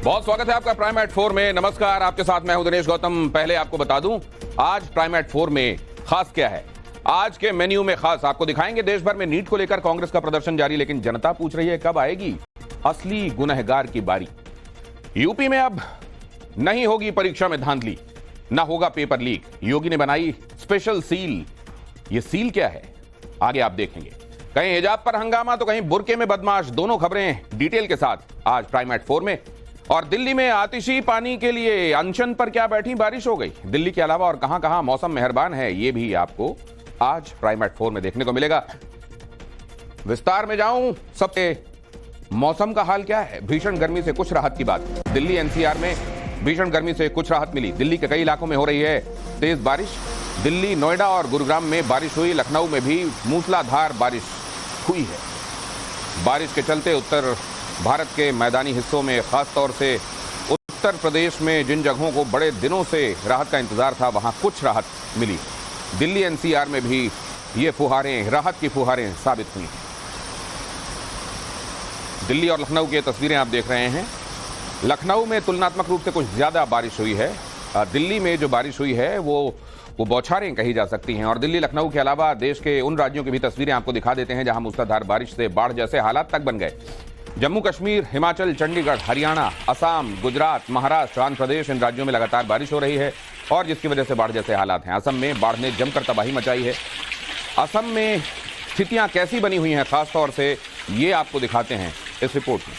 बहुत स्वागत है आपका प्राइम एट 4 में। नमस्कार, आपके साथ मैं हूं दिनेश गौतम। पहले आपको बता दूं आज प्राइम एट 4 में खास क्या है। आज के मेन्यू में खास आपको दिखाएंगे देश भर में नीट को लेकर कांग्रेस का प्रदर्शन जारी, लेकिन जनता पूछ रही है कब आएगी असली गुनहगार की बारी। यूपी में अब नहीं होगी परीक्षा में धांधली, ना होगा पेपर लीक। योगी ने बनाई स्पेशल सील। ये सील क्या है आगे आप देखेंगे। कहीं हिजाब पर हंगामा तो कहीं बुरके में बदमाश, दोनों खबरें डिटेल के साथ आज प्राइम एट 4 में। और दिल्ली में आतिशी पानी के लिए अनशन पर क्या बैठी बारिश हो गई। दिल्ली के अलावा और कहां कहां मौसम मेहरबान है, ये भी आपको आज प्राइम एट 4 में देखने को मिलेगा। विस्तार में जाऊं, सबसे मौसम का हाल क्या है। भीषण गर्मी से कुछ राहत की बात। दिल्ली एनसीआर में भीषण गर्मी से कुछ राहत मिली। दिल्ली के कई इलाकों में हो रही है तेज बारिश। दिल्ली, नोएडा और गुरुग्राम में बारिश हुई। लखनऊ में भी मूसलाधार बारिश हुई है। बारिश के चलते उत्तर भारत के मैदानी हिस्सों में, खासतौर से उत्तर प्रदेश में जिन जगहों को बड़े दिनों से राहत का इंतजार था, वहां कुछ राहत मिली। दिल्ली एनसीआर में भी ये फुहारें, राहत की फुहारें साबित हुई। दिल्ली और लखनऊ की तस्वीरें आप देख रहे हैं। लखनऊ में तुलनात्मक रूप से कुछ ज्यादा बारिश हुई है। दिल्ली में जो बारिश हुई है वो बौछारें कही जा सकती हैं। और दिल्ली, लखनऊ के अलावा देश के उन राज्यों की भी तस्वीरें आपको दिखा देते हैं जहां मूसलाधार बारिश से बाढ़ जैसे हालात तक बन गए। जम्मू कश्मीर, हिमाचल, चंडीगढ़, हरियाणा, असम, गुजरात, महाराष्ट्र, आंध्र प्रदेश, इन राज्यों में लगातार बारिश हो रही है और जिसकी वजह से बाढ़ जैसे हालात हैं। असम में बाढ़ ने जमकर तबाही मचाई है। असम में स्थितियां कैसी बनी हुई हैं खासतौर से, ये आपको दिखाते हैं इस रिपोर्ट में।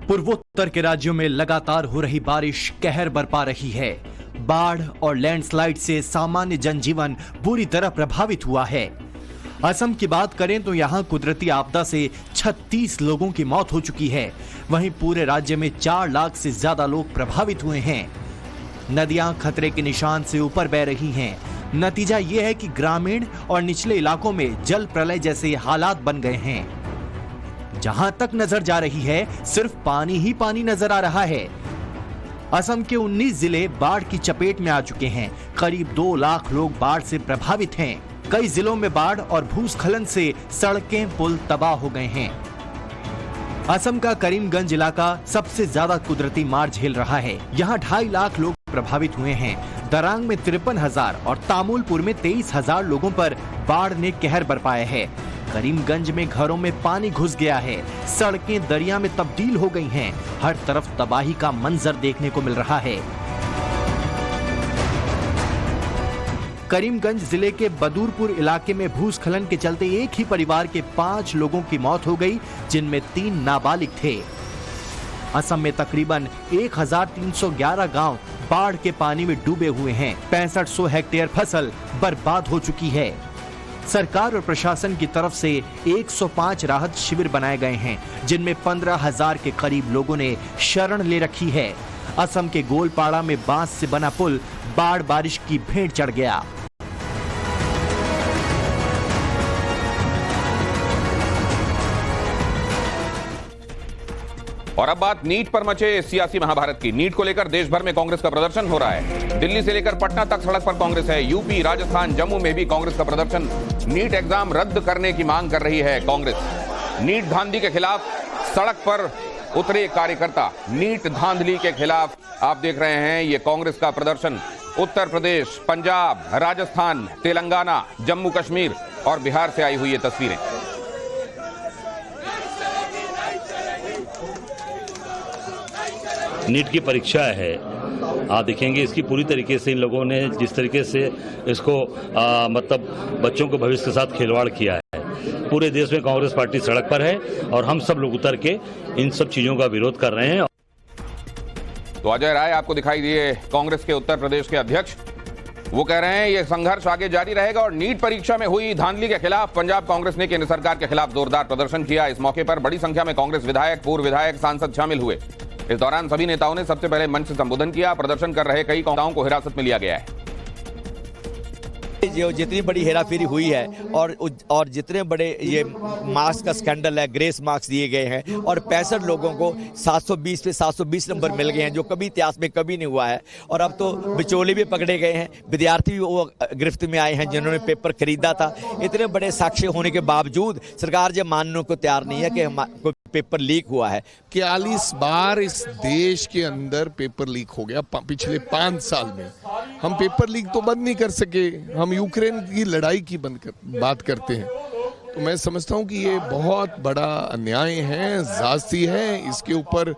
पूर्वोत्तर के राज्यों में लगातार हो रही बारिश कहर बरपा रही है। बाढ़ और लैंडस्लाइड से सामान्य जनजीवन बुरी तरह प्रभावित हुआ है। असम की बात करें तो यहां कुदरती आपदा से 36 लोगों की मौत हो चुकी है। वहीं पूरे राज्य में 4 लाख से ज्यादा लोग प्रभावित हुए हैं। नदियां खतरे के निशान से ऊपर बह रही हैं। नतीजा यह है कि ग्रामीण और निचले इलाकों में जल प्रलय जैसे हालात बन गए हैं। जहां तक नजर जा रही है सिर्फ पानी ही पानी नजर आ रहा है। असम के 19 जिले बाढ़ की चपेट में आ चुके हैं। करीब 2 लाख लोग बाढ़ से प्रभावित हैं। कई जिलों में बाढ़ और भूस्खलन से सड़कें, पुल तबाह हो गए हैं। असम का करीमगंज इलाका सबसे ज्यादा कुदरती मार झेल रहा है। यहाँ 2.5 लाख लोग प्रभावित हुए हैं। दरांग में 53,000 और तामुलपुर में 23,000 लोगों पर बाढ़ ने कहर बरपाया है। करीमगंज में घरों में पानी घुस गया है। सड़कें दरिया में तब्दील हो गई हैं। हर तरफ तबाही का मंजर देखने को मिल रहा है। करीमगंज जिले के बदूरपुर इलाके में भूस्खलन के चलते एक ही परिवार के 5 लोगों की मौत हो गई, जिनमें 3 नाबालिग थे। असम में तकरीबन 1311 गांव बाढ़ के पानी में डूबे हुए हैं। 6500 हेक्टेयर फसल बर्बाद हो चुकी है। सरकार और प्रशासन की तरफ से 105 राहत शिविर बनाए गए हैं, जिनमें 15,000 के करीब लोगों ने शरण ले रखी है। असम के गोलपाड़ा में बांस से बना पुल बाढ़ बारिश की भेंट चढ़ गया। और अब बात नीट पर मचे सियासी महाभारत की। नीट को लेकर देश भर में कांग्रेस का प्रदर्शन हो रहा है। दिल्ली से लेकर पटना तक सड़क पर कांग्रेस है। यूपी, राजस्थान, जम्मू में भी कांग्रेस का प्रदर्शन। नीट एग्जाम रद्द करने की मांग कर रही है कांग्रेस। नीट धांधली के खिलाफ सड़क पर उतरे कार्यकर्ता। नीट धांधली के खिलाफ आप देख रहे हैं ये कांग्रेस का प्रदर्शन। उत्तर प्रदेश, पंजाब, राजस्थान, तेलंगाना, जम्मू कश्मीर और बिहार से आई हुई ये तस्वीरें। नीट की परीक्षा है, आप देखेंगे इसकी पूरी तरीके से इन लोगों ने जिस तरीके से इसको मतलब बच्चों को भविष्य के साथ खिलवाड़ किया है। पूरे देश में कांग्रेस पार्टी सड़क पर है और हम सब लोग उतर के इन सब चीजों का विरोध कर रहे हैं। तो अजय राय आपको दिखाई दिए, कांग्रेस के उत्तर प्रदेश के अध्यक्ष। वो कह रहे हैं ये संघर्ष आगे जारी रहेगा। और नीट परीक्षा में हुई धांधली के खिलाफ पंजाब कांग्रेस ने केंद्र सरकार के खिलाफ जोरदार प्रदर्शन किया। इस मौके पर बड़ी संख्या में कांग्रेस विधायक, पूर्व विधायक, सांसद शामिल हुए। इस दौरान सभी नेताओं ने सबसे पहले मंच से संबोधन किया। प्रदर्शन कर रहे कई नेताओं को हिरासत में लिया गया है। जो जितनी बड़ी हेराफेरी हुई है और जितने बड़े ये मार्क्स का स्कैंडल है, ग्रेस मार्क्स दिए गए हैं और 65 लोगों को 720 पे 720 नंबर मिल गए हैं, जो कभी इतिहास में कभी नहीं हुआ है। और अब तो बिचौले भी पकड़े गए हैं, विद्यार्थी भी वो गिरफ्त में आए हैं जिन्होंने पेपर खरीदा था। इतने बड़े साक्ष्य होने के बावजूद सरकार जो मानने को तैयार नहीं है कि कोई पेपर लीक हुआ है। 41 बार इस देश के अंदर पेपर लीक हो गया पिछले 5 साल में। हम पेपर लीक तो बंद नहीं कर सके, हम यूक्रेन की लड़ाई की बात करते हैं। तो मैं समझता हूं कि ये बहुत बड़ा अन्याय है, ज़्यादती है। इसके ऊपर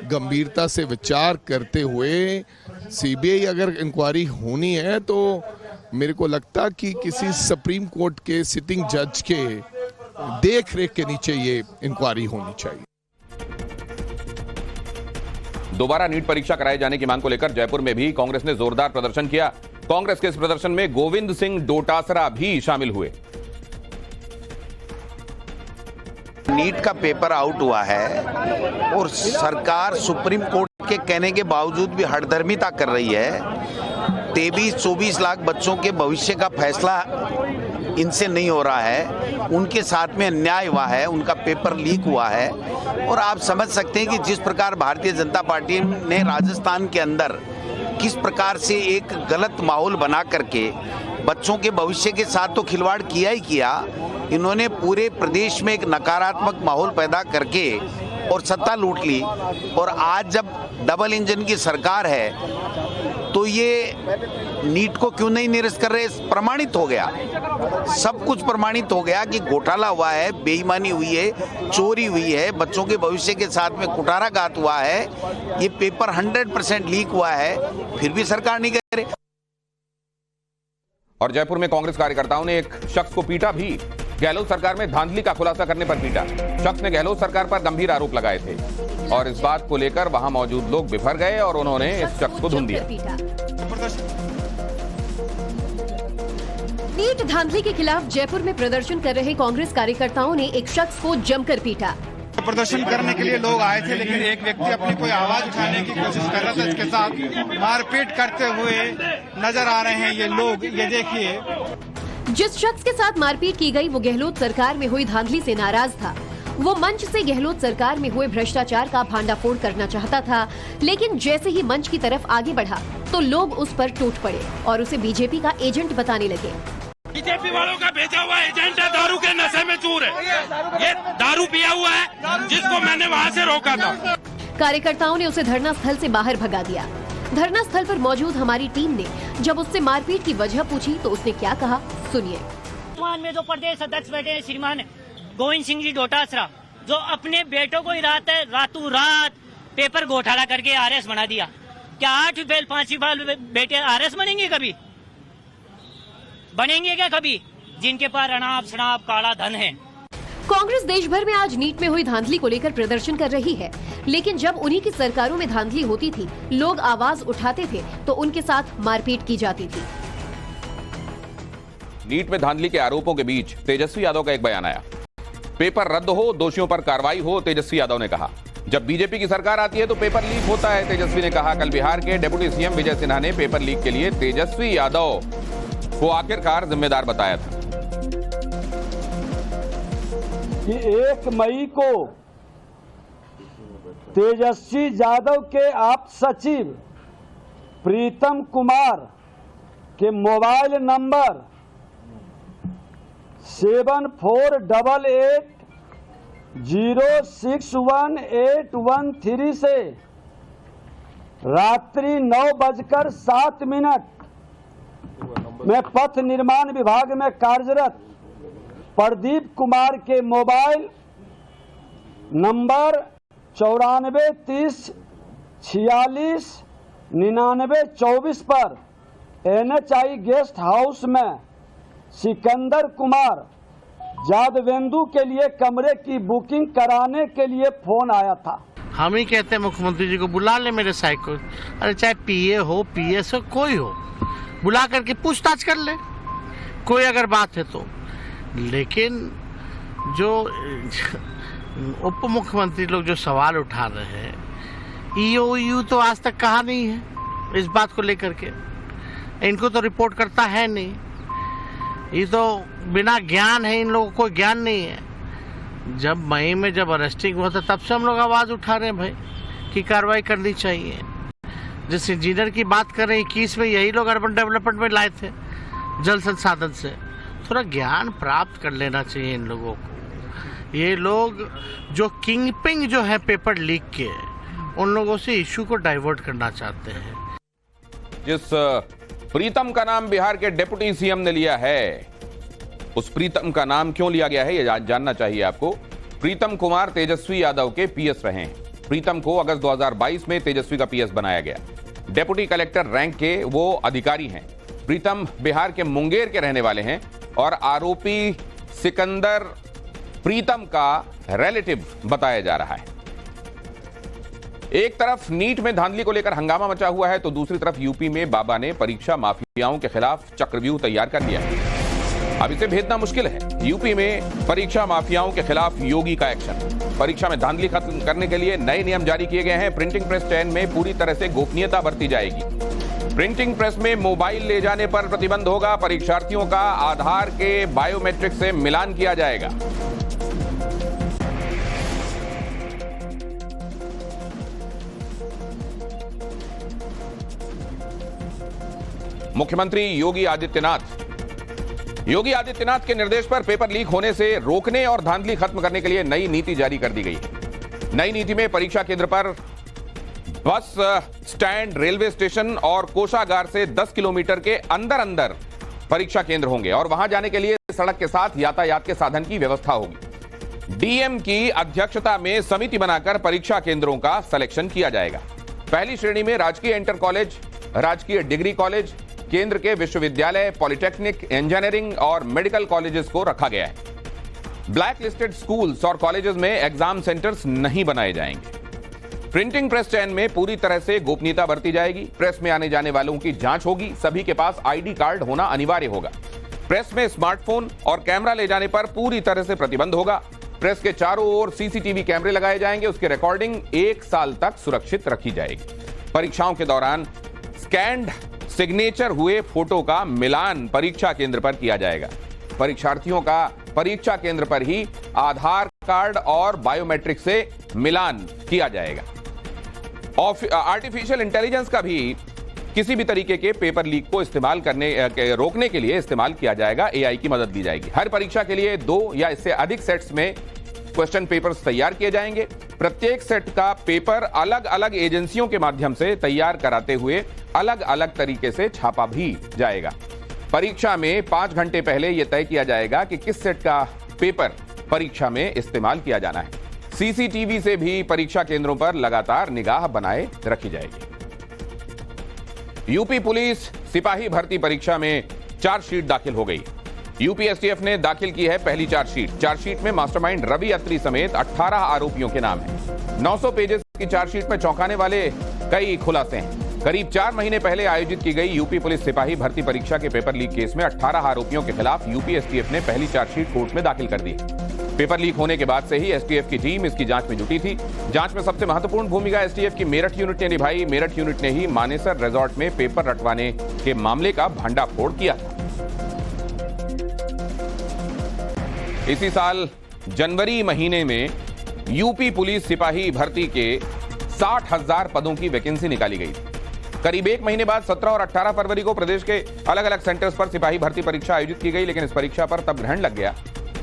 गंभीरता से विचार करते हुए सीबीआई अगर इंक्वायरी होनी है तो मेरे को लगता कि किसी सुप्रीम कोर्ट के सिटिंग जज के देख रेख के नीचे ये इंक्वायरी होनी चाहिए। दोबारा नीट परीक्षा कराए जाने की मांग को लेकर जयपुर में भी कांग्रेस ने जोरदार प्रदर्शन किया। कांग्रेस के इस प्रदर्शन में गोविंद सिंह डोटासरा भी शामिल हुए। नीट का पेपर आउट हुआ है और सरकार सुप्रीम कोर्ट के कहने के बावजूद भी हठधर्मिता कर रही है। 23-24 लाख बच्चों के भविष्य का फैसला इनसे नहीं हो रहा है, उनके साथ में अन्याय हुआ है, उनका पेपर लीक हुआ है। और आप समझ सकते हैं कि जिस प्रकार भारतीय जनता पार्टी ने राजस्थान के अंदर किस प्रकार से एक गलत माहौल बना करके बच्चों के भविष्य के साथ तो खिलवाड़ किया ही किया, इन्होंने पूरे प्रदेश में एक नकारात्मक माहौल पैदा करके और सत्ता लूट ली। और आज जब डबल इंजन की सरकार है तो ये नीट को क्यों नहीं निरस्त कर रहे? प्रमाणित हो गया, सब कुछ प्रमाणित हो गया कि घोटाला हुआ है, बेईमानी हुई है, चोरी हुई है, बच्चों के भविष्य के साथ में कुठाराघात हुआ है, ये पेपर 100% लीक हुआ है, फिर भी सरकार नहीं कर रही। और जयपुर में कांग्रेस कार्यकर्ताओं ने एक शख्स को पीटा भी। गहलोत सरकार में धांधली का खुलासा करने पर पीटा। शख्स ने गहलोत सरकार पर गंभीर आरोप लगाए थे और इस बात को लेकर वहां मौजूद लोग बिफर गए और उन्होंने इस शख्स को धुन दिया। नीट धांधली के खिलाफ जयपुर में प्रदर्शन कर रहे कांग्रेस कार्यकर्ताओं ने एक शख्स को जमकर पीटा। प्रदर्शन करने के लिए लोग आए थे, लेकिन एक व्यक्ति अपनी कोई आवाज उठाने की कोशिश कर रहा था, इसके साथ मारपीट करते हुए नजर आ रहे हैं ये लोग। ये देखिए, जिस शख्स के साथ मारपीट की गई वो गहलोत सरकार में हुई धांधली से नाराज था। वो मंच से गहलोत सरकार में हुए भ्रष्टाचार का भांडाफोड़ करना चाहता था, लेकिन जैसे ही मंच की तरफ आगे बढ़ा तो लोग उस पर टूट पड़े और उसे बीजेपी का एजेंट बताने लगे। बीजेपी वालों का भेजा हुआ एजेंट है, दारू के नशे में चूर है, ये दारू पिया हुआ है, जिसको मैंने वहाँ से रोका था। कार्यकर्ताओं ने उसे धरना स्थल से बाहर भगा दिया। धरना स्थल पर मौजूद हमारी टीम ने जब उससे मारपीट की वजह पूछी तो उसने क्या कहा, सुनिए। वर्तमान में जो प्रदेश अध्यक्ष बैठे हैं श्रीमान गोविंद सिंह जी डोटासरा, जो अपने बेटों को रातों रात पेपर घोटाला करके आरएस बना दिया। क्या 8 फेल 5 फेल बेटे आरएस बनेंगे? कभी बनेंगे क्या कभी? जिनके पास अनाप शनाप काला धन है। कांग्रेस देश भर में आज नीट में हुई धांधली को लेकर प्रदर्शन कर रही है, लेकिन जब उन्हीं की सरकारों में धांधली होती थी, लोग आवाज उठाते थे तो उनके साथ मारपीट की जाती थी। नीट में धांधली के आरोपों के बीच तेजस्वी यादव का एक बयान आया। पेपर रद्द हो, दोषियों पर कार्रवाई हो, तेजस्वी यादव ने कहा। जब बीजेपी की सरकार आती है तो पेपर लीक होता है, तेजस्वी ने कहा। कल बिहार के डिप्टी सीएम विजय सिन्हा ने पेपर लीक के लिए तेजस्वी यादव को आखिरकार जिम्मेदार बताया था कि 1 मई को तेजस्वी यादव के आप सचिव प्रीतम कुमार के मोबाइल नंबर 7488061813 से रात्रि 9:07 में पथ निर्माण विभाग में कार्यरत प्रदीप कुमार के मोबाइल नंबर 9430469924 पर NHI गेस्ट हाउस में सिकंदर कुमार जादवेंदु के लिए कमरे की बुकिंग कराने के लिए फोन आया था। हम ही कहते हैं मुख्यमंत्री जी को बुला ले मेरे साइड को, अरे चाहे PA हो PS हो कोई हो, बुला करके पूछताछ कर ले कोई अगर बात है तो। लेकिन जो उप मुख्यमंत्री लोग जो सवाल उठा रहे हैं, EOU तो आज तक कहा नहीं है इस बात को लेकर के, इनको तो रिपोर्ट करता है नहीं। ये तो बिना ज्ञान है, इन लोगों को ज्ञान नहीं है। जब मई में जब अरेस्टिंग हुआ था तब से हम लोग आवाज उठा रहे हैं भाई कि कार्रवाई करनी चाहिए। जिस इंजीनियर की बात कर रहे हैं 21 में यही लोग अर्बन डेवलपमेंट में लाए थे जल संसाधन से। थोड़ा ज्ञान प्राप्त कर लेना चाहिए इन लोगों को। ये लोग जो किंगपिंग जो है पेपर लीक के, उन लोगों से इशू को डाइवर्ट करना चाहते हैं। जिस प्रीतम का नाम बिहार के डिप्टी सीएम ने लिया है, उस प्रीतम का नाम क्यों लिया गया है यह जानना चाहिए आपको। प्रीतम कुमार तेजस्वी यादव के पीएस रहे हैं। प्रीतम को अगस्त 2022 में तेजस्वी का पीएस बनाया गया। डिप्टी कलेक्टर रैंक के वो अधिकारी हैं। प्रीतम बिहार के मुंगेर के रहने वाले हैं और आरोपी सिकंदर प्रीतम का रिलेटिव बताया जा रहा है। एक तरफ नीट में धांधली को लेकर हंगामा मचा हुआ है तो दूसरी तरफ यूपी में बाबा ने परीक्षा माफियाओं के खिलाफ चक्रव्यूह तैयार कर लिया है। अब इसे भेदना मुश्किल है। यूपी में परीक्षा माफियाओं के खिलाफ योगी का एक्शन। परीक्षा में धांधली खत्म करने के लिए नए नियम जारी किए गए हैं। प्रिंटिंग प्रेस चयन में पूरी तरह से गोपनीयता बरती जाएगी। प्रिंटिंग प्रेस में मोबाइल ले जाने पर प्रतिबंध होगा। परीक्षार्थियों का आधार के बायोमेट्रिक से मिलान किया जाएगा। मुख्यमंत्री योगी आदित्यनाथ के निर्देश पर पेपर लीक होने से रोकने और धांधली खत्म करने के लिए नई नीति जारी कर दी गई है। नई नीति में परीक्षा केंद्र पर बस स्टैंड, रेलवे स्टेशन और कोषागार से 10 किलोमीटर के अंदर परीक्षा केंद्र होंगे और वहां जाने के लिए सड़क के साथ यातायात के साधन की व्यवस्था होगी। डीएम की अध्यक्षता में समिति बनाकर परीक्षा केंद्रों का सिलेक्शन किया जाएगा। पहली श्रेणी में राजकीय इंटर कॉलेज, राजकीय डिग्री कॉलेज, केंद्र के विश्वविद्यालय, पॉलिटेक्निक, इंजीनियरिंग और मेडिकल कॉलेजेस को रखा गया है। ब्लैक लिस्टेड स्कूल्स और कॉलेजेस में एग्जाम सेंटर्स नहीं बनाए जाएंगे। प्रिंटिंग प्रेस चयन में पूरी तरह से गोपनीयता बरती जाएगी। प्रेस में आने जाने वालों की जांच होगी। सभी के पास आईडी कार्ड होना अनिवार्य होगा। प्रेस में स्मार्टफोन और कैमरा ले जाने पर पूरी तरह से प्रतिबंध होगा। प्रेस के चारों ओर सीसीटीवी कैमरे लगाए जाएंगे। उसकी रिकॉर्डिंग 1 साल तक सुरक्षित रखी जाएगी। परीक्षाओं के दौरान स्कैन्ड सिग्नेचर हुए फोटो का मिलान परीक्षा केंद्र पर किया जाएगा। परीक्षार्थियों का परीक्षा केंद्र पर ही आधार कार्ड और बायोमेट्रिक से मिलान किया जाएगा। आर्टिफिशियल इंटेलिजेंस का भी किसी भी तरीके के पेपर लीक को रोकने के लिए इस्तेमाल किया जाएगा। एआई की मदद ली जाएगी। हर परीक्षा के लिए 2 या इससे अधिक सेट्स में क्वेश्चन पेपर्स तैयार किए जाएंगे। प्रत्येक सेट का पेपर अलग अलग एजेंसियों के माध्यम से तैयार कराते हुए अलग अलग तरीके से छापा भी जाएगा। परीक्षा में 5 घंटे पहले यह तय किया जाएगा कि किस सेट का पेपर परीक्षा में इस्तेमाल किया जाना है। सीसीटीवी से भी परीक्षा केंद्रों पर लगातार निगाह बनाए रखी जाएगी। यूपी पुलिस सिपाही भर्ती परीक्षा में चार्जशीट दाखिल हो गई। यूपी एसटीएफ ने दाखिल की है पहली चार्जशीट। चार्जशीट में मास्टरमाइंड रवि अत्री समेत 18 आरोपियों के नाम हैं। 900 पेजेस की चार्जशीट में चौंकाने वाले कई खुलासे हैं। करीब 4 महीने पहले आयोजित की गई यूपी पुलिस सिपाही भर्ती परीक्षा के पेपर लीक केस में 18 आरोपियों के खिलाफ यूपी एसटीएफ ने पहली चार्जशीट कोर्ट में दाखिल कर दी। पेपर लीक होने के बाद से ही एसटीएफ की टीम इसकी जांच में जुटी थी। जांच में सबसे महत्वपूर्ण भूमिका एसटीएफ की मेरठ यूनिट ने निभाई। मेरठ यूनिट ने ही मानेसर रिजॉर्ट में पेपर रटवाने के मामले का भंडाफोड़ किया था। इसी साल जनवरी महीने में यूपी पुलिस सिपाही भर्ती के 60,000 पदों की वैकेंसी निकाली गई थी। करीब 1 महीने बाद 17 और 18 फरवरी को प्रदेश के अलग अलग सेंटर्स पर सिपाही भर्ती परीक्षा आयोजित की गई, लेकिन इस परीक्षा पर तब ग्रहण लग गया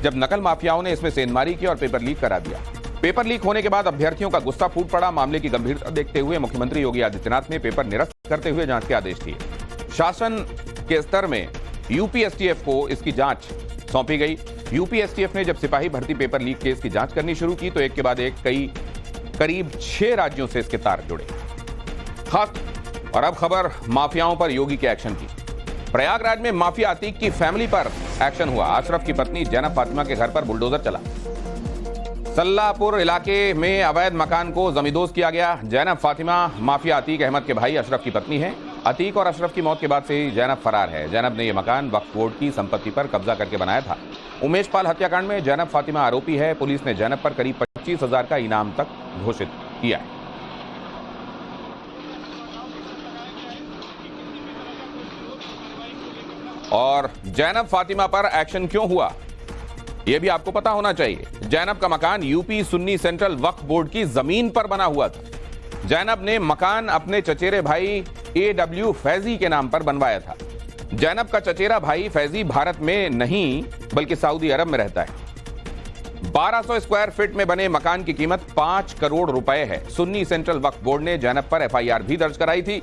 जब नकल माफियाओं ने इसमें सेंधमारी की और पेपर लीक करा दिया। पेपर लीक होने के बाद अभ्यर्थियों का गुस्सा फूट पड़ा। मामले की गंभीरता देखते हुए मुख्यमंत्री योगी आदित्यनाथ ने पेपर निरस्त करते हुए जांच के आदेश दिए। शासन के स्तर में यूपी एसटीएफ को इसकी जांच सौंपी गई। यूपी एसटीएफ ने जब सिपाही भर्ती पेपर लीक केस की जांच करनी शुरू की तो एक के बाद एक करीब 6 राज्यों से इसके तार जुड़े। और अब खबर माफियाओं पर योगी के एक्शन की। प्रयागराज में माफिया अतीक की फैमिली पर एक्शन हुआ। अशरफ की पत्नी जैनब फातिमा के घर पर बुलडोजर चला। सल्लापुर इलाके में अवैध मकान को जमींदोज किया गया। जैनब फातिमा माफिया अतीक अहमद के भाई अशरफ की पत्नी है। अतीक और अशरफ की मौत के बाद से ही जैनब फरार है। जैनब ने यह मकान वक्फ बोर्ड की संपत्ति पर कब्जा करके बनाया था। उमेश पाल हत्याकांड में जैनब फातिमा आरोपी है। पुलिस ने जैनब पर करीब 25,000 का इनाम तक घोषित किया है। और जैनब फातिमा पर एक्शन क्यों हुआ, यह भी आपको पता होना चाहिए। जैनब का मकान यूपी सुन्नी सेंट्रल वक्फ बोर्ड की जमीन पर बना हुआ था। जैनब ने मकान अपने चचेरे भाई AW फैजी के नाम पर बनवाया था। जैनब का चचेरा भाई फैजी भारत में नहीं बल्कि सऊदी अरब में रहता है। 1200 स्क्वायर फीट में बने मकान की कीमत 5 करोड़ रुपए है। सुन्नी सेंट्रल वक्फ बोर्ड ने जैनब पर FIR भी दर्ज कराई थी।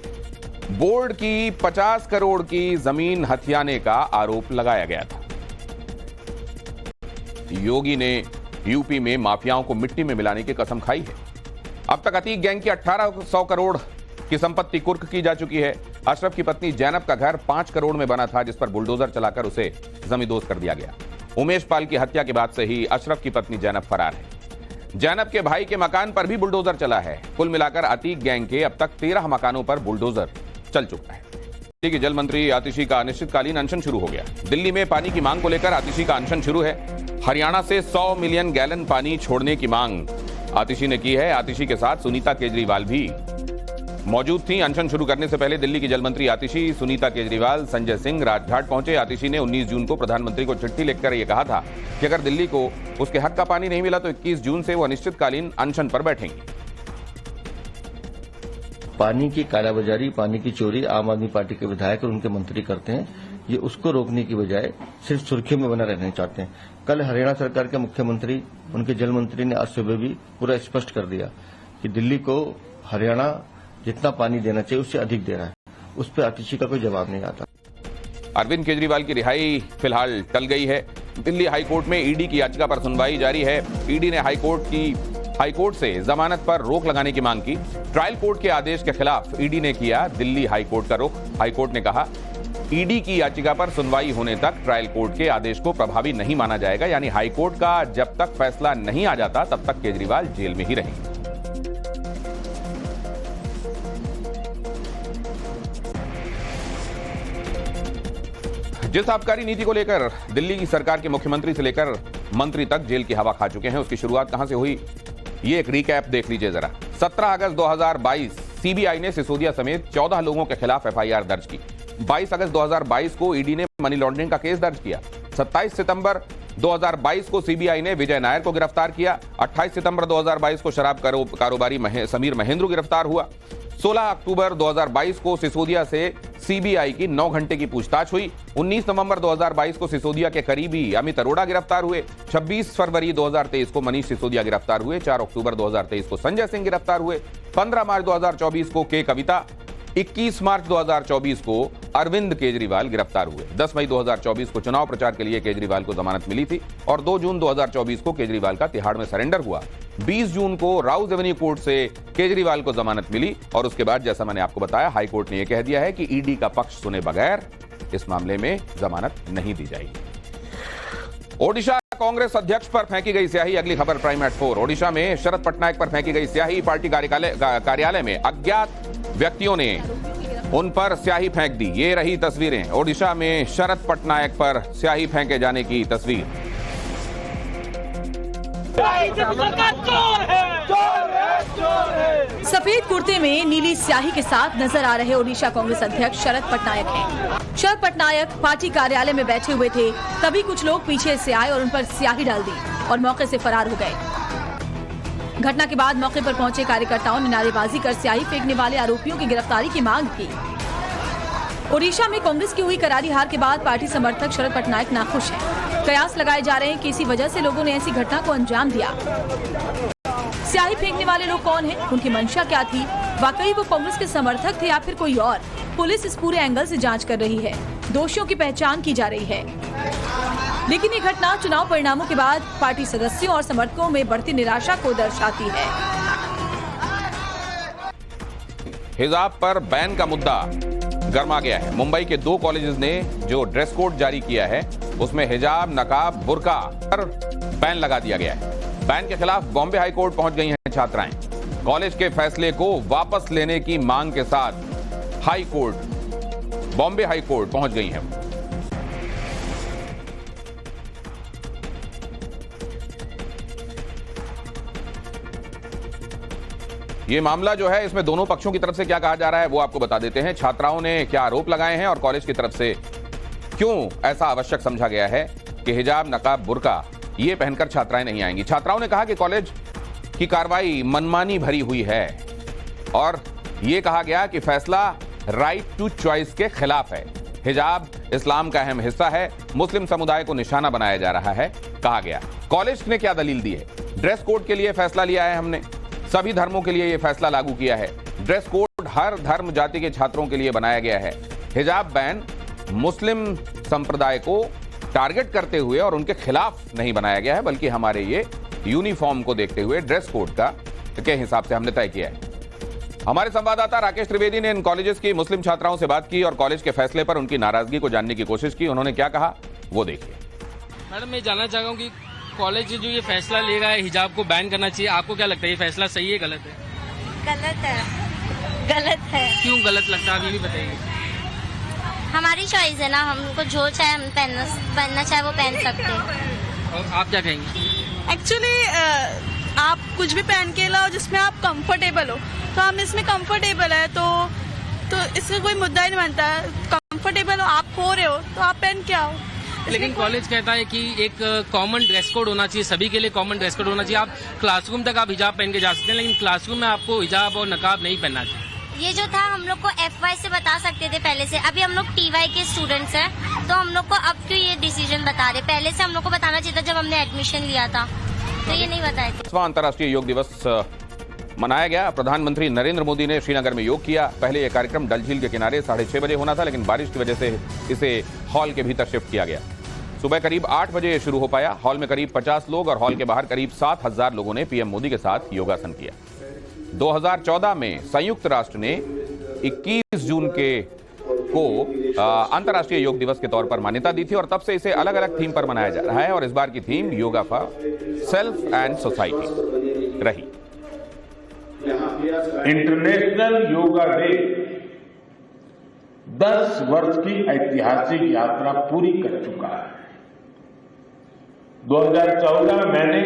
बोर्ड की 50 करोड़ की जमीन हथियाने का आरोप लगाया गया था। योगी ने यूपी में माफियाओं को मिट्टी में मिलाने की कसम खाई है। अब तक अतीक गैंग की 1800 करोड़ की संपत्ति कुर्क की जा चुकी है। अशरफ की पत्नी जैनब का घर 5 करोड़ में बना था, जिस पर बुलडोजर चलाकर उसे जमींदोज कर दिया गया। उमेश पाल की हत्या के बाद से ही अशरफ की पत्नी जैनब फरार है। जैनब के भाई के मकान पर भी बुलडोजर चला है। कुल मिलाकर अतीक गैंग के अब तक 13 मकानों पर बुलडोजर चल चुका है। दिल्ली के जल मंत्री आतिशी का अनिश्चितकालीन अनशन शुरू हो गया। दिल्ली में पानी की मांग को लेकर आतिशी का अनशन शुरू है। हरियाणा से 100 मिलियन गैलन पानी छोड़ने की मांग आतिशी ने की है। आतिशी के साथ सुनीता केजरीवाल भी मौजूद थी। अनशन शुरू करने से पहले दिल्ली की जल मंत्री आतिशी, सुनीता केजरीवाल, संजय सिंह राजघाट पहुंचे। आतिशी ने 19 जून को प्रधानमंत्री को चिट्ठी लिखकर यह कहा था कि अगर दिल्ली को उसके हक का पानी नहीं मिला तो 21 जून से वो अनिश्चितकालीन अनशन पर बैठेंगी। पानी की कालाबाजारी, पानी की चोरी आम आदमी पार्टी के विधायक और उनके मंत्री करते हैं। ये उसको रोकने की बजाय सिर्फ सुर्खियों में बना रहना चाहते हैं। कल हरियाणा सरकार के मुख्यमंत्री, उनके जल मंत्री ने आज सुबह भी पूरा स्पष्ट कर दिया कि दिल्ली को हरियाणा जितना पानी देना चाहिए उससे अधिक दे रहा है। उस पर आतिशी का कोई जवाब नहीं आता। अरविंद केजरीवाल की रिहाई फिलहाल टल गई है। दिल्ली हाईकोर्ट में ईडी की याचिका पर सुनवाई जारी है। ईडी ने हाईकोर्ट से जमानत पर रोक लगाने की मांग की। ट्रायल कोर्ट के आदेश के खिलाफ ईडी ने किया दिल्ली हाईकोर्ट का रुख। हाईकोर्ट ने कहा ईडी की याचिका पर सुनवाई होने तक ट्रायल कोर्ट के आदेश को प्रभावी नहीं माना जाएगा, यानी हाईकोर्ट का जब तक फैसला नहीं आ जाता तब तक केजरीवाल जेल में ही रहेंगे। जिस आबकारी नीति को लेकर दिल्ली की सरकार के मुख्यमंत्री से लेकर मंत्री तक जेल की हवा खा चुके हैं, उसकी शुरुआत कहां से हुई, ये एक रिकैप देख लीजिए जरा। 17 अगस्त 2022 सीबीआई ने सिसोदिया समेत 14 लोगों के खिलाफ FIR दर्ज की। 22 अगस्त 2022 को ईडी ने मनी लॉन्ड्रिंग का केस दर्ज किया। 27 सितंबर 2022 को सीबीआई ने विजय नायर को गिरफ्तार किया। 28 सितंबर 2022 को शराब कारोबारी समीर महेंद्र गिरफ्तार हुआ। 16 अक्टूबर 2022 को सिसोदिया से सीबीआई की 9 घंटे की पूछताछ हुई। 19 नवंबर 2022 को सिसोदिया के करीबी अमित अरोड़ा गिरफ्तार हुए। 26 फरवरी 2023 को मनीष सिसोदिया गिरफ्तार हुए। 4 अक्टूबर 2023 को संजय सिंह गिरफ्तार हुए। 15 मार्च 2024 को के कविता। 21 मार्च 2024 को अरविंद केजरीवाल गिरफ्तार हुए। 10 मई 2024 को चुनाव प्रचार के लिए केजरीवाल को जमानत मिली थी और 2 जून 2024 को केजरीवाल का तिहाड़ में सरेंडर हुआ। 20 जून को राउज एवेन्यू कोर्ट से केजरीवाल को जमानत मिली और उसके बाद जैसा मैंने आपको बताया हाई कोर्ट ने यह कह दिया है कि ईडी का पक्ष सुने बगैर इस मामले में जमानत नहीं दी जाएगी। ओडिशा कांग्रेस अध्यक्ष पर फेंकी गई स्याही, अगली खबर प्राइम एट 4। ओडिशा में शरद पटनायक पर फेंकी गई स्याही। पार्टी कार्यालय में अज्ञात व्यक्तियों ने उन पर स्याही फेंक दी। ये रही तस्वीरें ओडिशा में शरद पटनायक पर स्याही फेंके जाने की तस्वीर। सफेद कुर्ते में नीली स्याही के साथ नजर आ रहे ओडिशा कांग्रेस अध्यक्ष शरद पटनायक हैं। शरद पटनायक पार्टी कार्यालय में बैठे हुए थे, तभी कुछ लोग पीछे से आए और उन पर स्याही डाल दी और मौके से फरार हो गए। घटना के बाद मौके पर पहुंचे कार्यकर्ताओं ने नारेबाजी कर स्याही फेंकने वाले आरोपियों की गिरफ्तारी की मांग की। ओडिशा में कांग्रेस की हुई करारी हार के बाद पार्टी समर्थक शरद पटनायक नाखुश हैं। कयास लगाए जा रहे हैं कि इसी वजह से लोगों ने ऐसी घटना को अंजाम दिया। स्याही फेंकने वाले लोग कौन हैं? उनकी मंशा क्या थी? वाकई वो कांग्रेस के समर्थक थे या फिर कोई और? पुलिस इस पूरे एंगल से जांच कर रही है। दोषियों की पहचान की जा रही है। लेकिन ये घटना चुनाव परिणामों के बाद पार्टी सदस्यों और समर्थकों में बढ़ती निराशा को दर्शाती है। हिजाब पर बैन का मुद्दा गर्मा गया है। मुंबई के 2 कॉलेजेस ने जो ड्रेस कोड जारी किया है उसमें हिजाब, नकाब, बुर्का पर बैन लगा दिया गया है। बैन के खिलाफ बॉम्बे हाई कोर्ट पहुंच गई हैं छात्राएं। कॉलेज के फैसले को वापस लेने की मांग के साथ बॉम्बे हाई कोर्ट पहुंच गई हैं। ये मामला जो है इसमें दोनों पक्षों की तरफ से क्या कहा जा रहा है वो आपको बता देते हैं। छात्राओं ने क्या आरोप लगाए हैं और कॉलेज की तरफ से क्यों ऐसा आवश्यक समझा गया है कि हिजाब, नकाब, बुर्का ये पहनकर छात्राएं नहीं आएंगी? छात्राओं ने कहा कि कॉलेज की कार्रवाई मनमानी भरी हुई है और ये कहा गया कि फैसला राइट टू चॉइस के खिलाफ है। हिजाब इस्लाम का अहम हिस्सा है, मुस्लिम समुदाय को निशाना बनाया जा रहा है, कहा गया। कॉलेज ने क्या दलील दी है? ड्रेस कोड के लिए फैसला लिया है हमने, सभी धर्मों के लिए यह फैसला लागू किया है। ड्रेस कोड हर धर्म जाति के छात्रों के लिए बनाया गया है। हिजाब बैन मुस्लिम संप्रदाय को टारगेट करते हुए और उनके खिलाफ नहीं बनाया गया है, बल्कि हमारे ये यूनिफॉर्म को देखते हुए ड्रेस कोड के हिसाब से हमने तय किया है। हमारे संवाददाता राकेश त्रिवेदी ने इन कॉलेजेस की मुस्लिम छात्राओं से बात की और कॉलेज के फैसले पर उनकी नाराजगी को जानने की कोशिश की। उन्होंने क्या कहा वो देखिए। मैडम, मैं जानना चाह रहा हूँ कि कॉलेज जो ये फैसला ले रहा है हिजाब को बैन करना चाहिए, आपको क्या लगता है ये फैसला सही है गलत है? गलत है। गलत है। क्यों गलत लगता है, आप ये भी बताइए। हमारी चॉइस है ना, हमको जो चाहे हम पहनना चाहे वो पहन सकते हैं। और आप क्या कहेंगे? एक्चुअली आप कुछ भी पहन के लाओ जिसमें आप कंफर्टेबल हो, तो हम इसमें कंफर्टेबल है तो इससे कोई मुद्दा ही नहीं बनता। कंफर्टेबल हो, आप हो रहे हो तो आप पहन के आओ। लेकिन कॉलेज कहता है कि एक कॉमन ड्रेस कोड होना चाहिए, सभी के लिए कॉमन ड्रेस कोड होना चाहिए। आप क्लासरूम तक आप हिजाब पहन के जा सकते हैं, लेकिन क्लासरूम में आपको हिजाब और नकाब नहीं पहनना चाहिए। ये जो था हम लोग को FY से बता सकते थे पहले से, अभी हम लोग TY के स्टूडेंट्स हैं तो हम लोग को अब क्यों ये डिसीजन बता रहे? पहले से हम लोग को बताना चाहिए था जब हमने एडमिशन लिया था, तो ये नहीं बताए थे। अंतर्राष्ट्रीय योग दिवस मनाया गया। प्रधानमंत्री नरेंद्र मोदी ने श्रीनगर में योग किया। पहले यह कार्यक्रम डल झील के किनारे 6:30 बजे होना था, लेकिन बारिश की वजह से इसे हॉल के भीतर शिफ्ट किया गया। सुबह करीब 8 बजे शुरू हो पाया। हॉल में करीब 50 लोग और हॉल के बाहर करीब 7,000 लोगों ने पीएम मोदी के साथ योगासन किया। 2014 में संयुक्त राष्ट्र ने 21 जून को अंतर्राष्ट्रीय योग दिवस के तौर पर मान्यता दी थी और तब से इसे अलग अलग थीम पर मनाया जा रहा है और इस बार की theme yoga for self and society रही। इंटरनेशनल योगा डे 10 वर्ष की ऐतिहासिक यात्रा पूरी कर चुका है। 2014 में मैंने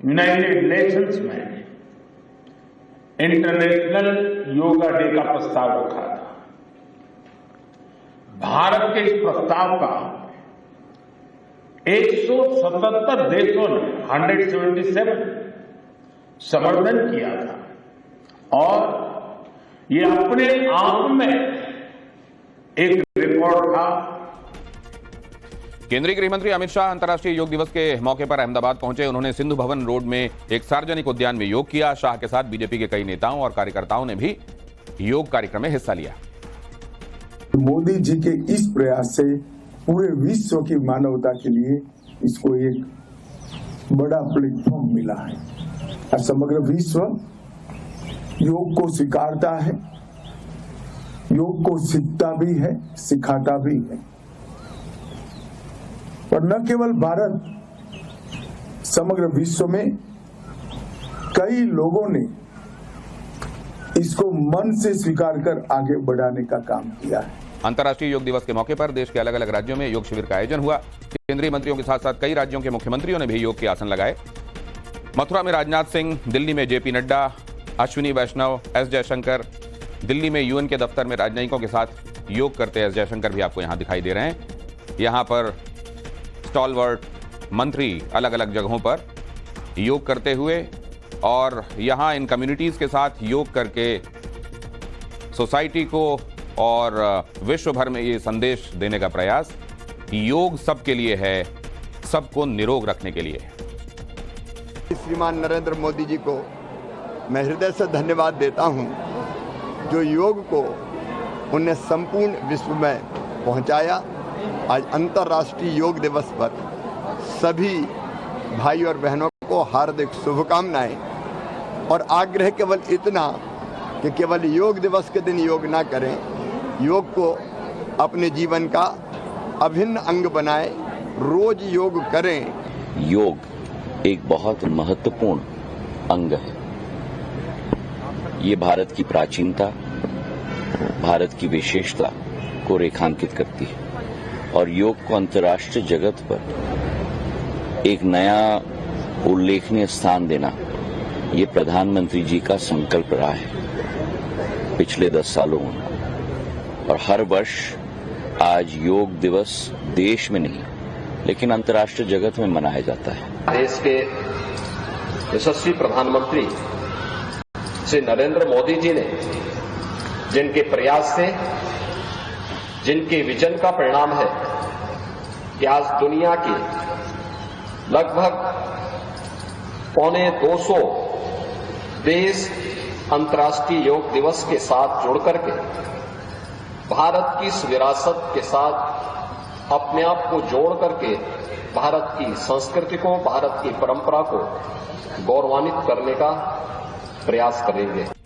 यूनाइटेड नेशंस में इंटरनेशनल योगा डे का प्रस्ताव रखा था। भारत के इस प्रस्ताव का 177 देशों ने 177 समर्थन किया था और ये अपने आप में एक रिकॉर्ड था। केंद्रीय गृह मंत्री अमित शाह अंतर्राष्ट्रीय योग दिवस के मौके पर अहमदाबाद पहुंचे। उन्होंने सिंधु भवन रोड में एक सार्वजनिक उद्यान में योग किया। शाह के साथ बीजेपी के कई नेताओं और कार्यकर्ताओं ने भी योग कार्यक्रम में हिस्सा लिया। मोदी जी के इस प्रयास से पूरे विश्व की मानवता के लिए इसको एक बड़ा प्लेटफॉर्म मिला है और समग्र विश्व योग को स्वीकारता है, योग को सीखता भी है, सिखाता भी है। और न केवल भारत, समग्र विश्व में कई लोगों ने इसको मन से स्वीकार कर आगे बढ़ाने का काम किया है। अंतर्राष्ट्रीय योग दिवस के मौके पर देश के अलग अलग राज्यों में योग शिविर का आयोजन हुआ। केंद्रीय मंत्रियों के साथ साथ कई राज्यों के मुख्यमंत्रियों ने भी योग के आसन लगाए। मथुरा में राजनाथ सिंह, दिल्ली में जेपी नड्डा, अश्विनी वैष्णव, एस जयशंकर, दिल्ली में यूएन के दफ्तर में राजनयिकों के साथ योग करते एस जयशंकर भी आपको यहां दिखाई दे रहे हैं। यहां पर स्टॉलवर्ट मंत्री अलग अलग जगहों पर योग करते हुए और यहां इन कम्युनिटीज के साथ योग करके सोसाइटी को और विश्व भर में ये संदेश देने का प्रयास कि योग सबके लिए है, सबको निरोग रखने के लिए है। श्रीमान नरेंद्र मोदी जी को मैं हृदय से धन्यवाद देता हूं, जो योग को उन्हें संपूर्ण विश्व में पहुंचाया। आज अंतर्राष्ट्रीय योग दिवस पर सभी भाई और बहनों को हार्दिक शुभकामनाएं और आग्रह केवल इतना कि केवल योग दिवस के दिन योग ना करें, योग को अपने जीवन का अभिन्न अंग बनाएं, रोज योग करें। योग एक बहुत महत्वपूर्ण अंग है। ये भारत की प्राचीनता, भारत की विशेषता को रेखांकित करती है और योग को अंतर्राष्ट्रीय जगत पर एक नया उल्लेखनीय स्थान देना ये प्रधानमंत्री जी का संकल्प रहा है पिछले 10 सालों में। और हर वर्ष आज योग दिवस देश में नहीं लेकिन अंतर्राष्ट्रीय जगत में मनाया जाता है। देश के यशस्वी प्रधानमंत्री श्री नरेंद्र मोदी जी ने जिनके प्रयास से, जिनके विजन का परिणाम है कि आज दुनिया के लगभग 250 देश अंतर्राष्ट्रीय योग दिवस के साथ जुड़ करके भारत की इस विरासत के साथ अपने आप को जोड़ करके भारत की संस्कृति को, भारत की परंपरा को गौरवान्वित करने का प्रयास करेंगे।